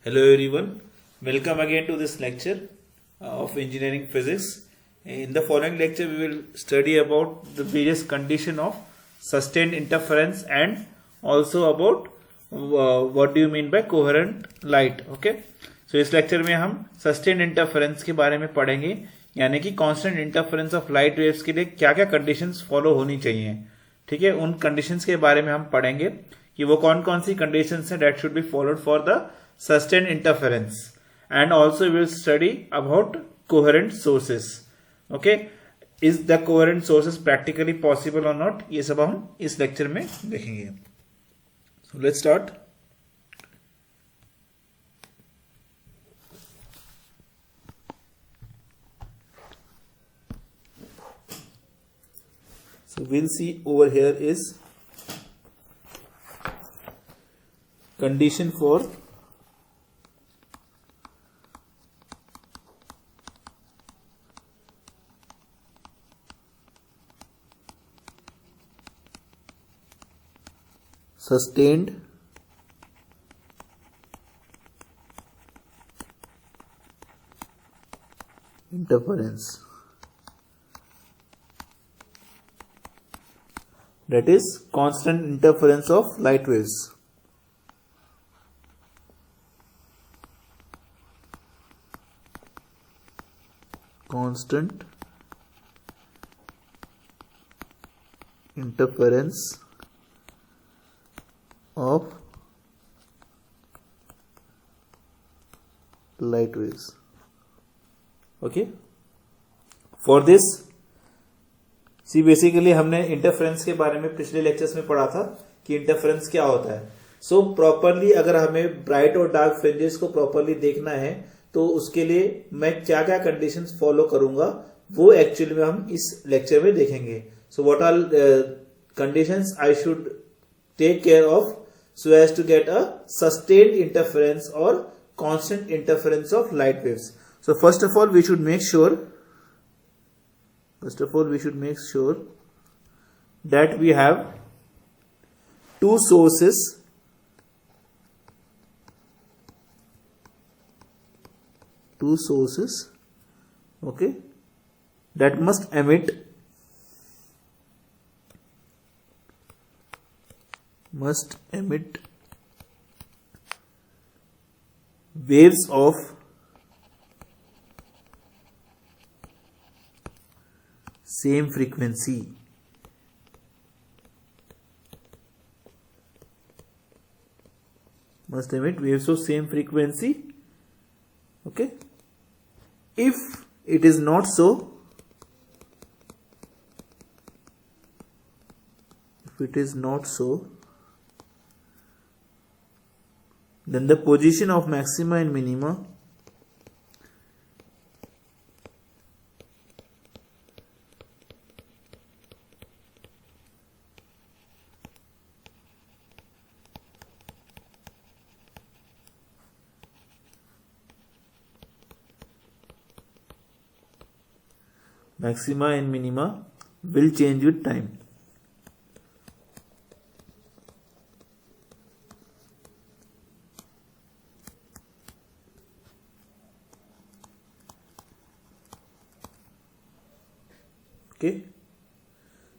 Hello everyone, welcome again to this lecture of engineering physics. In the following lecture we will study about the various condition of sustained interference and also about what do you mean by coherent light. Okay, so इस lecture में हम sustained interference के बारे में पढ़ेंगे, यानी कि constant interference of light waves के लिए क्या क्या conditions follow होनी चाहिए. ठीक है, उन conditions के बारे में हम पढ़ेंगे कि वो कौन कौन सी conditions हैं that should be followed for the sustained interference, and also we will study about coherent sources. Okay, is the coherent sources practically possible or not, ये सब हम इस लेक्चर में देखेंगे. So let's start. So we'll see over here is condition for sustained interference, that is constant interference of light waves. Constant interference of light waves. Okay, for this see basically हमने interference के बारे में पिछले lectures में पढ़ा था कि interference क्या होता है. सो प्रॉपरली अगर हमें ब्राइट और डार्क फ्रिंजेस को प्रॉपरली देखना है तो उसके लिए मैं क्या क्या कंडीशंस फॉलो करूंगा वो एक्चुअली में हम इस लेक्चर में देखेंगे. So what are conditions I should take care of so as to get a sustained interference or constant interference of light waves. So first of all we should make sure that we have two sources okay, that must emit waves of same frequency. Must emit waves of same frequency. Okay, if it is not so, then the position of maxima and minima will change with time. Okay,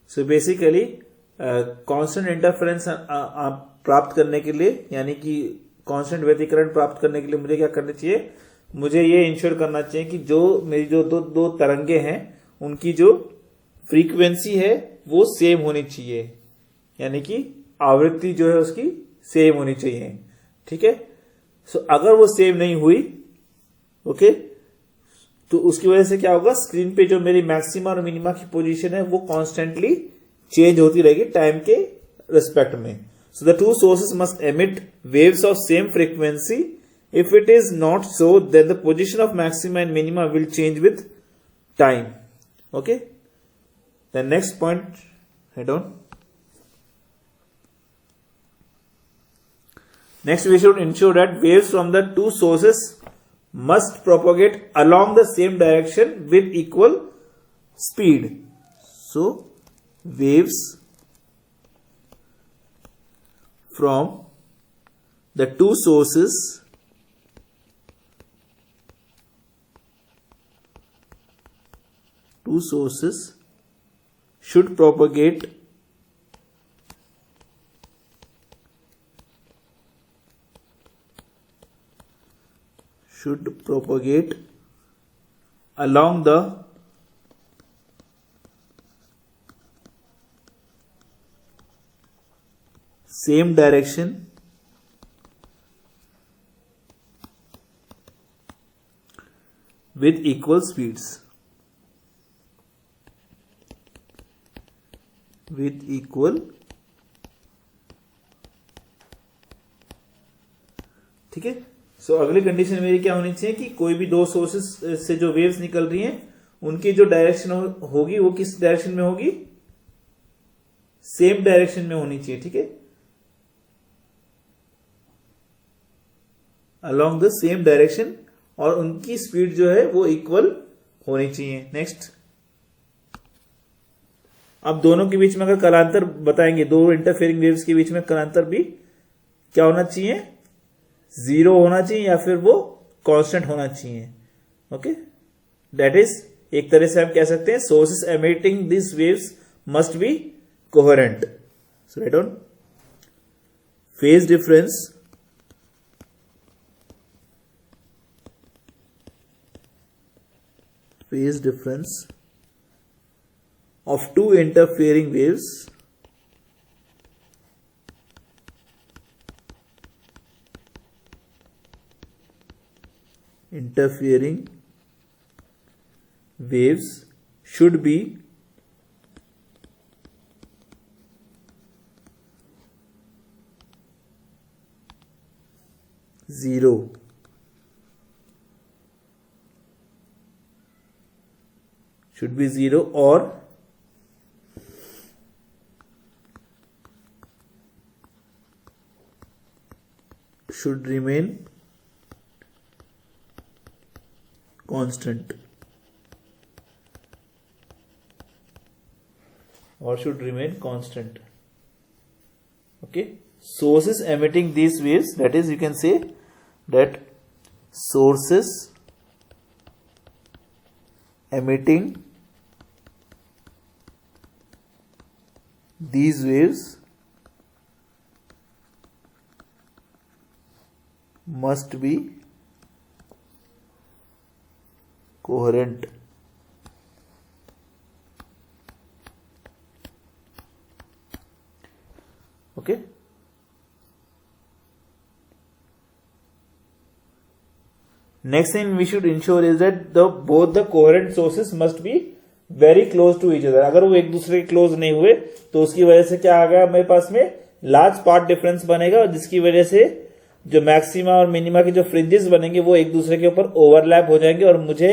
so basically constant interference प्राप्त करने के लिए, यानी कि constant व्यतिकरण प्राप्त करने के लिए मुझे क्या करना चाहिए, मुझे ये इंश्योर करना चाहिए कि जो मेरी जो दो तरंगे हैं उनकी जो फ्रीक्वेंसी है वो सेम होनी चाहिए, यानी कि आवृत्ति जो है उसकी सेम होनी चाहिए. ठीक है, सो अगर वो सेम नहीं हुई ओके तो उसकी वजह से क्या होगा, स्क्रीन पे जो मेरी मैक्सिमा और मिनिमा की पोजीशन है वो कॉन्स्टेंटली चेंज होती रहेगी टाइम के रिस्पेक्ट में. So the two sources must emit waves of same frequency. If it is not so then the position of maxima and minima will change with time. Okay, the next point head on. Next we should ensure that waves from the two sources must propagate along the same direction with equal speed. So waves from the two sources sources should propagate along the same direction with equal speeds. ठीक है. सो अगली condition मेरी क्या होनी चाहिए कि कोई भी दो सोर्सेस से जो वेव्स निकल रही हैं उनकी जो डायरेक्शन होगी वो किस डायरेक्शन में होगी, सेम डायरेक्शन में होनी चाहिए. ठीक है, अलोंग द सेम डायरेक्शन, और उनकी स्पीड जो है वो इक्वल होनी चाहिए. नेक्स्ट, अब दोनों के बीच में अगर कलांतर बताएंगे, दो इंटरफेयरिंग वेव्स के बीच में कलांतर भी क्या होना चाहिए, जीरो होना चाहिए या फिर वो कांस्टेंट होना चाहिए. ओके, दैट इज एक तरह से हम कह सकते हैं sources emitting this waves must be coherent. So right on phase difference of two interfering waves should be zero. Should be zero or should remain constant. Okay, sources emitting these waves, that is, you can say that sources emitting these waves must be coherent. Okay, next thing we should ensure is that both the coherent sources must be very close to each other. अगर वो एक दूसरे के close नहीं हुए तो उसकी वजह से क्या आ गया मेरे पास में, लार्ज पार्ट डिफरेंस बनेगा, जिसकी वजह से जो मैक्सिमा और मिनिमा के जो फ्रिंजेस बनेंगे वो एक दूसरे के ऊपर ओवरलैप हो जाएंगे और मुझे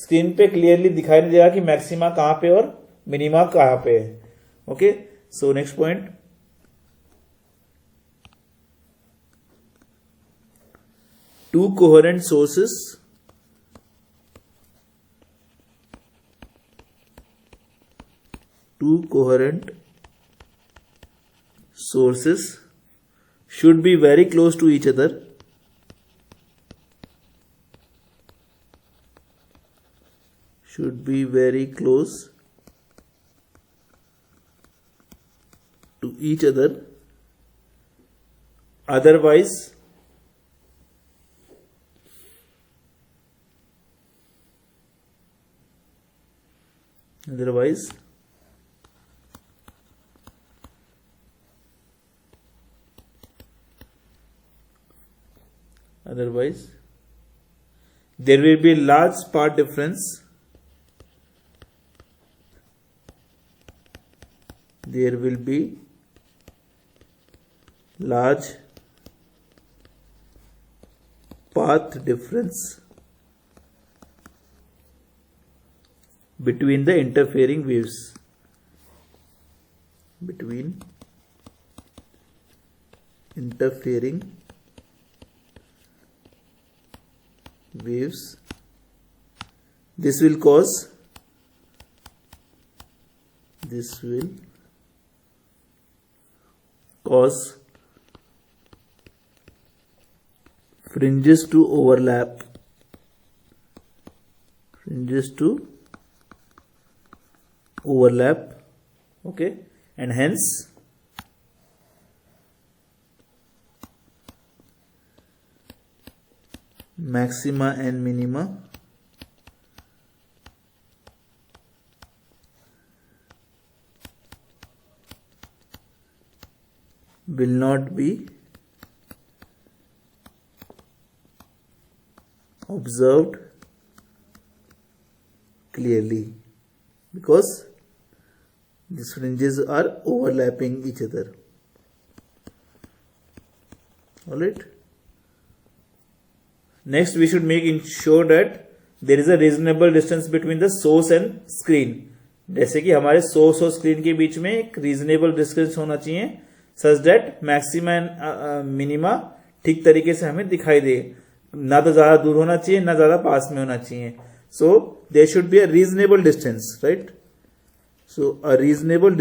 स्क्रीन पे क्लियरली दिखाई नहीं देगा कि मैक्सिमा कहां पे और मिनिमा कहां पे है. Okay, so next point, to coherent sources should be very close to each other otherwise there will be large part difference between the interfering waves. This will cause fringes to overlap overlap, okay, and hence maxima and minima will not be observed clearly because these fringes are overlapping each other. Alright. Next, we should make ensure that there is a reasonable distance between the source and screen. जैसे कि हमारे source और screen के बीच में एक reasonable distance होना चाहिए such that maxima and minima ठीक तरीके से हमें दिखाई दे. ना तो ज्यादा दूर होना चाहिए ना ज्यादा पास में होना चाहिए. So there should be a reasonable distance, right. So a reasonable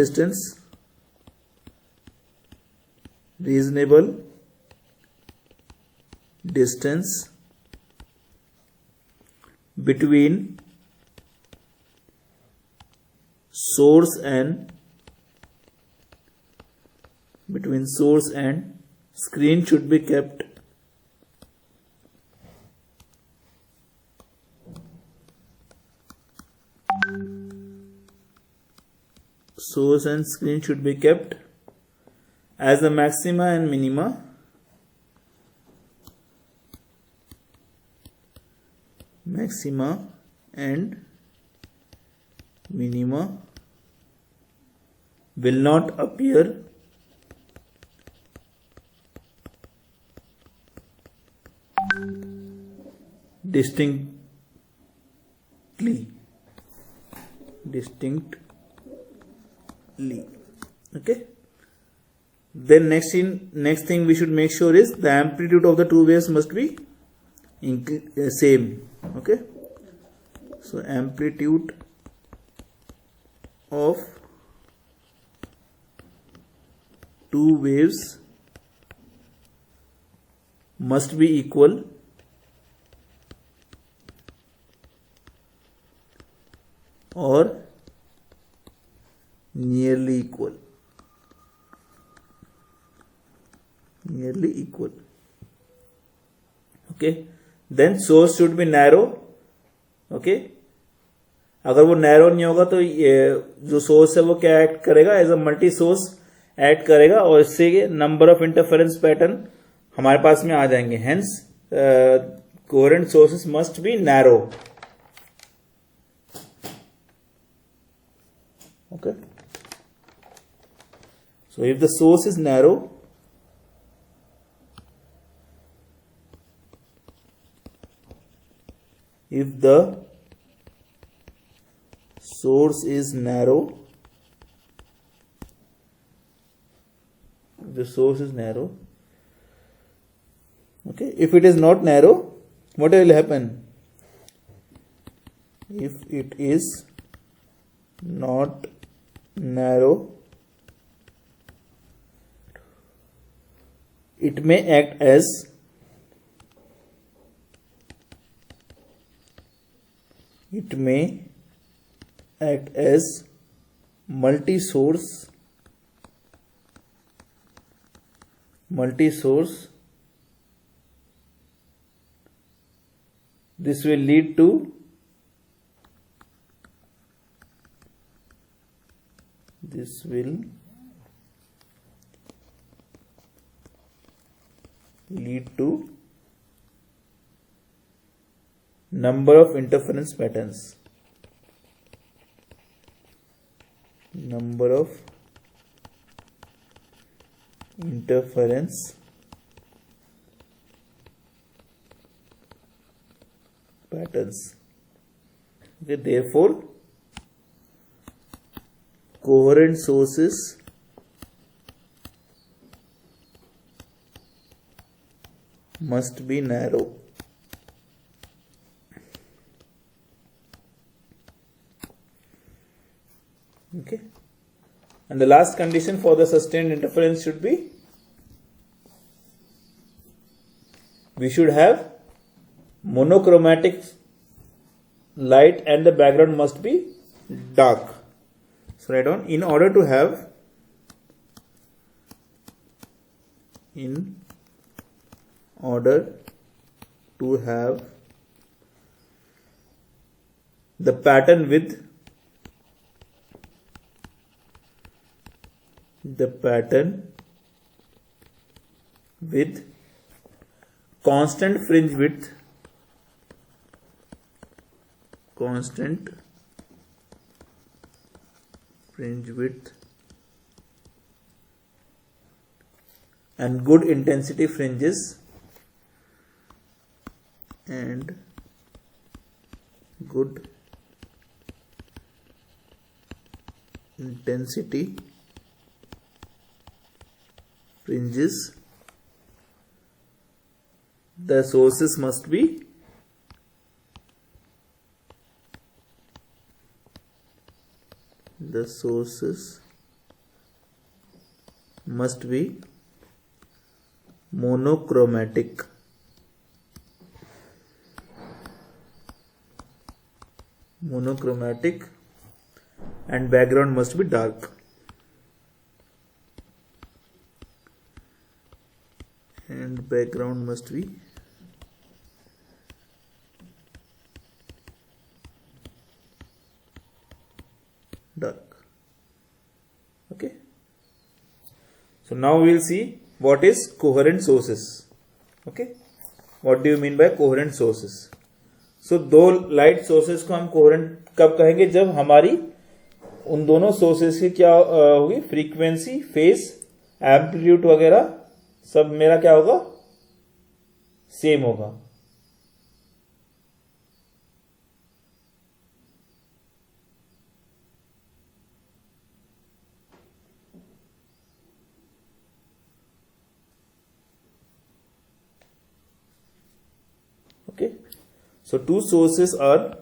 distance between source and screen should be kept as the maxima and minima will not appear distinctly. Okay. Then next thing we should make sure is the amplitude of the two waves must be same. Okay. So amplitude of two waves must be equal or nearly equal. Okay. Then source should be narrow. Okay. अगर वो narrow नहीं होगा तो ये जो source है वो क्या एक्ट करेगा, as a multi source act करेगा और इससे नंबर ऑफ इंटरफेरेंस पैटर्न हमारे पास में आ जाएंगे. Hence coherent sources must be narrow. Okay. So if the source is narrow, okay, if it is not narrow, what will happen? If it is not narrow, it may act as multi-source. This will lead to number of interference patterns. Okay, therefore coherent sources must be narrow. Okay, and the last condition for the sustained interference should be we should have monochromatic light and the background must be dark. So write down, in order to have the pattern with constant fringe width and good intensity fringes the sources must be monochromatic. And background must be dark. Okay. So now we will see what is coherent sources. Okay. What do you mean by coherent sources? So दो light sources को हम coherent कब कहेंगे? जब हमारी उन दोनों sources की क्या होगी? फ्रीक्वेंसी, फेज, एम्पलीट्यूड वगैरह सब मेरा क्या होगा? सेम होगा. Okay. So two sources are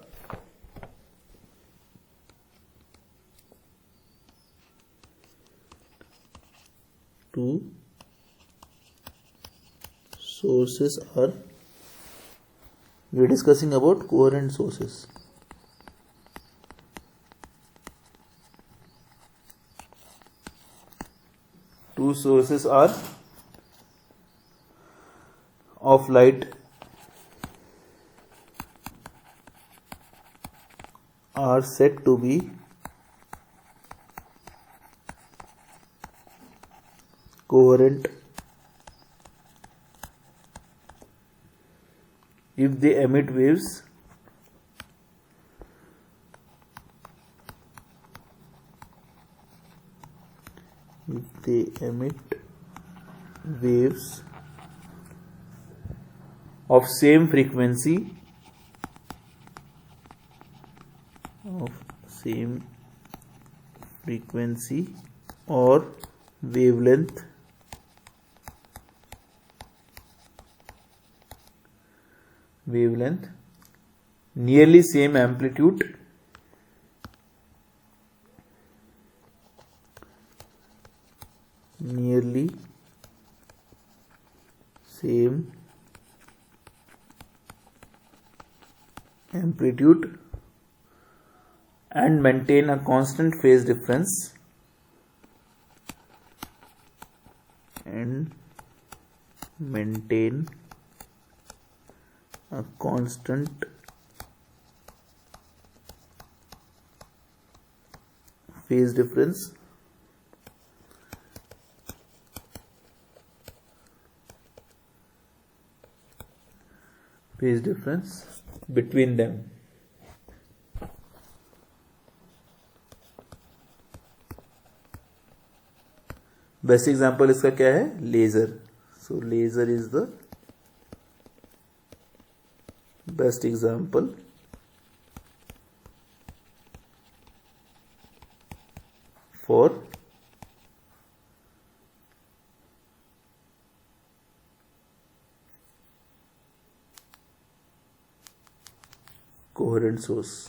we are discussing about coherent sources. Two sources are of light are said to be coherent if they emit waves of same frequency or wavelength nearly same amplitude and maintain a constant phase difference between them. Best example इसका क्या है? Laser. So laser is the best example for coherent source.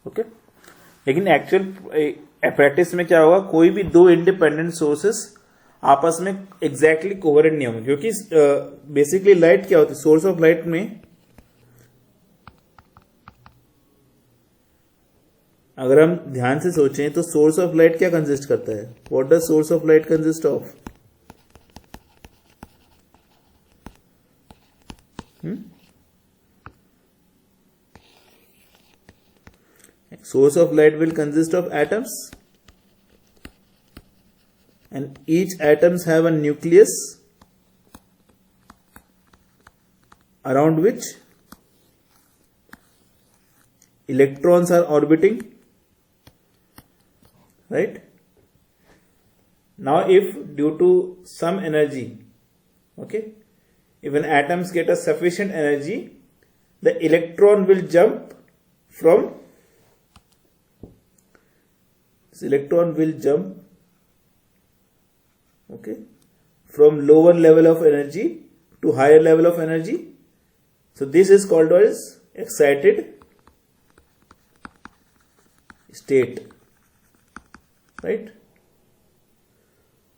Okay. लेकिन actual practice में क्या होगा? कोई भी दो इंडिपेंडेंट सोर्सेस आपस में एग्जैक्टली कोहेरेंट नहीं होंगे, क्योंकि बेसिकली लाइट क्या होती है? सोर्स ऑफ लाइट में अगर हम ध्यान से सोचें तो सोर्स ऑफ लाइट क्या कंसिस्ट करता है? What does source of light consist of? Source of light will consist of atoms, and each atoms have a nucleus around which electrons are orbiting, right? Now if due to some energy, okay, if an atoms get a sufficient energy, the electron will jump from okay, from lower level of energy to higher level of energy. So this is called as excited state, right?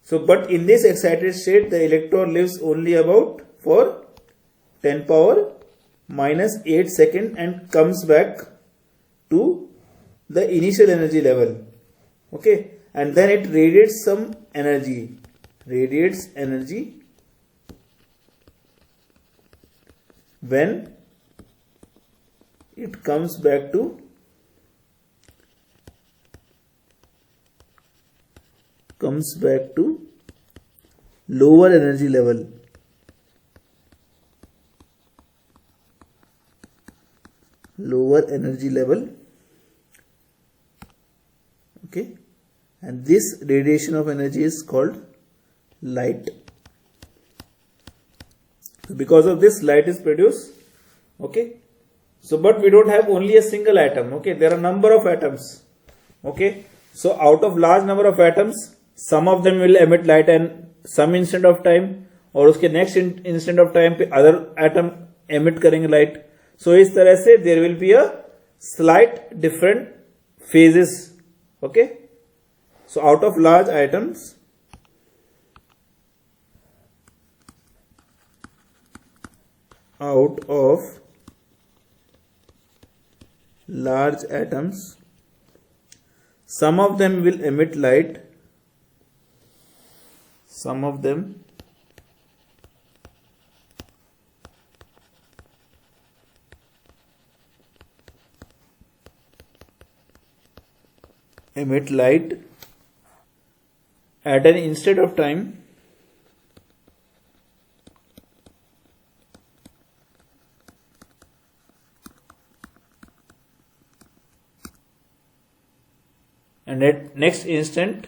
So but in this excited state the electron lives only about for 10 power minus 8 second and comes back to the initial energy level, okay, and then it radiates some energy, when it comes back to lower energy level. Okay, and this radiation of energy is called light. So because of this light is produced, okay. So but we don't have only a single atom, okay, there are number of atoms, okay. So out of large number of atoms, some of them will emit light and some instant of time, और उसके next instant of time पे other atom emit करेंगे light. So इस तरह से there will be a slight different phases, okay. So out of large atoms, some of them will emit light, some of them emit light at an instant of time and at next instant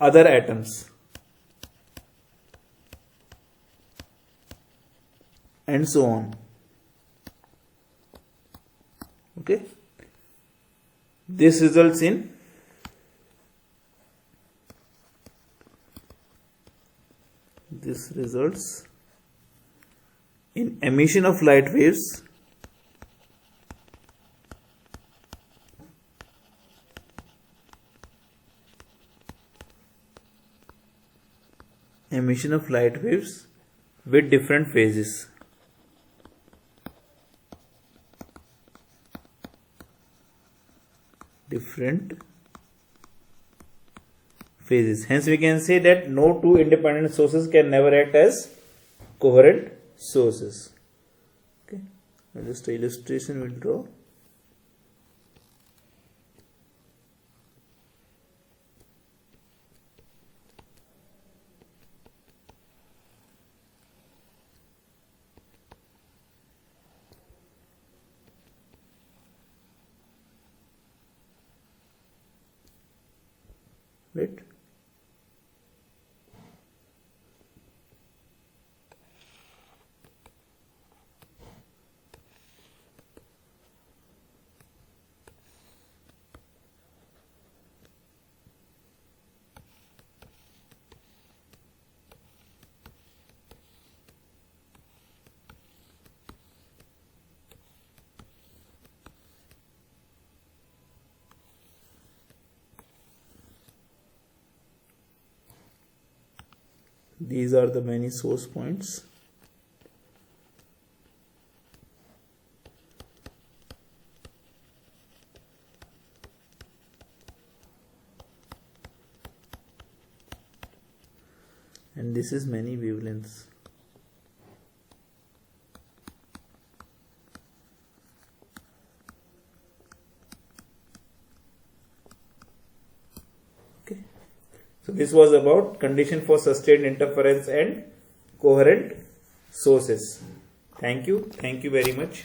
other atoms, and so on, okay. This results in emission of light waves with different phases. Hence we can say that no two independent sources can never act as coherent sources. Okay, just an illustration we'll draw. Right. these are the many source points. And this is many wavelengths. Okay. So this was about condition for sustained interference and coherent sources. Thank you very much.